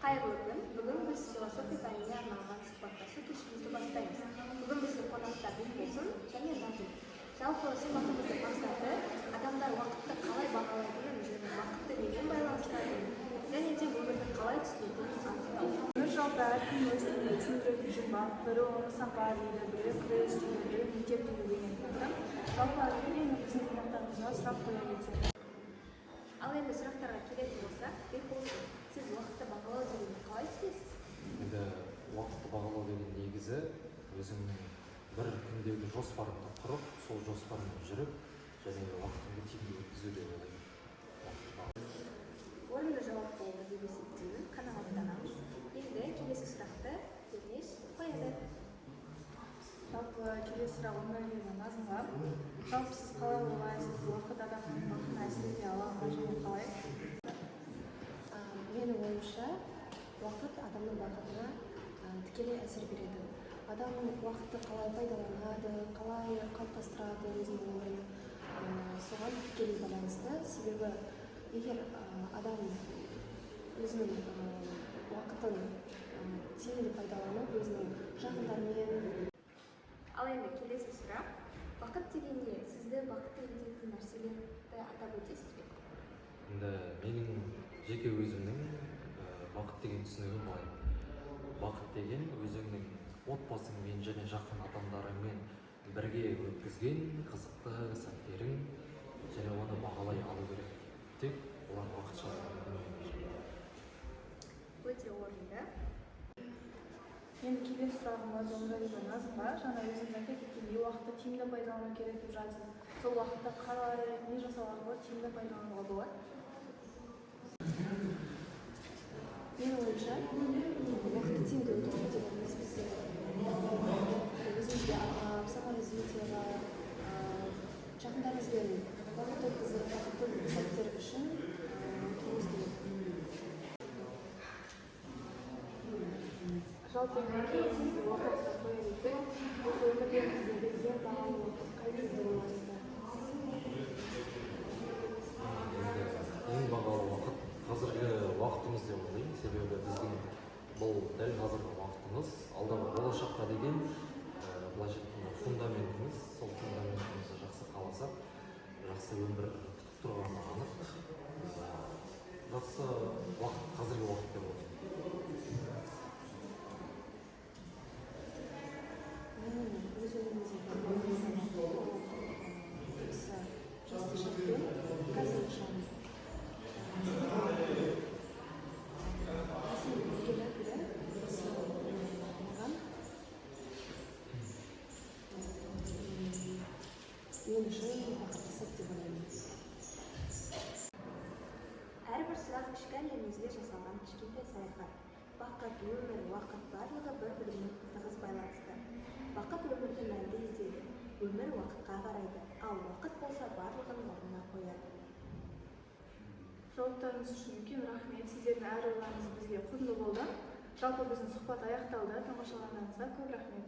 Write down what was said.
Hayırlı gün. Bugün biz filosofiya pәніне арналған сұхбаттасу кешімізді бастаймыз. Бүгін біздің қонақта Бекболсын және Назым. Жалпы сұхбатымыздың мақсаты адамдар уақытты қалай бағалайтынын және уақытты немен байланыстыратынын және де өмірді қалай түсінетінін анықтау. Жалпы әркім өзінің түсіндіретін жұмбақ, бірі оны сапа дейді, бірі күрес дейді, бірі мектеп дейді дегендіктен жалпы біздің қонақтарымызға сұрақ қоя кетсек. Ал енді сұрақтарға келетін болсақ, Бекболсын, сіз уақытты бағалау дегенді қалай түсінесіз? Енді уақытты бағалау деген негізі өзіңнің бір күндегі жоспарыңды құрып, сол жоспармен жүріп, және уақытыңды тиімді өткізу деп ойлаймын. Орынды жауап болды деп есептеймін, қанағаттанамыз. Енді келесі сұрақты Ернеш қояды. Жалпы келесі сұрақ өмірдегі Назымға. Жалпы сіз қалай ойлайсыз, уақыт адамның бақытына әсер ете ала ма және қалай? Менің ойымша, уақыт адамның бақытына тікелей әсер береді. Адам уақытты қалай пайдаланады, қалай қалыптастырады өзінің өмірін, соған тікелей байланысты. Себебі егер адам өзінің уақытын тиімді пайдаланып, өзінің жақындарымен. Ал енді келесі сұрақ. Бақыт дегенде сізді бақытты ететін нәрселерді атап өтесіз бе? Енді менің жеке өзімнің бақыт деген түсінігім былай. Бақыт деген өзіңнің отбасыңмен және жақын адамдарыңмен бірге өткізген қызықты сәттерің және оны бағалай алу керек. Тек олар уақытша Өте орынды. Енді келесі сұрағымыз өмірдегі Назымға. Жаңа өзіңіз айтып кеткендей, уақытты тиімді пайдалану керек деп жатырсыз. Сол уақытта қалай не жасау арқылы тиімді пайдалануға болады? Менің ойымша, уақытты тиімді өткізу дегеніміз бізде өзімізге саморазвитиеға, жақындарымызбен уақыт өткізіп, бақытты сәттер үшін өткізуіміз керек. Жалпы сізге уақыт қоя кетсек, осы өмірдегі ең бағалы уақыт қай кезде ойлайсыздар? Ең бағалы уақыт қазіргі уақытымыз деп ойлаймын. Себебі біздің бұл дәл қазіргі уақытымыз алдағы болашаққа деген былайша айтқанда фундаментіміз. Сол фундаментімізді жақсы қаласақ, жақсы өмір күтіп тұрғаны анық. Жақсы уақыт қазіргі уақыт деп ойлаймын. Менің өз өмірімдегі осы жасты шақпен қазіргі шағын мен үшін бақытты сәт деп ойлаймын. Әрбір сұрақ ішкі әлемімізге жасалған кішкентай саяхат. Бақыт, өмір, уақыт барлығы бір-бірімен тығыз байланысты. Бақыт өмірді мәнді етеді, өмір уақытқа қарайды, ал уақыт болса барлығын орнына қояды. Жауаптарыңыз үшін үлкен рахмет. Сіздердің әр ойларыңыз бізге құнды болды. Жалпы біздің сұхбат аяқталды. Тамашалағандарыңызға көп рахмет.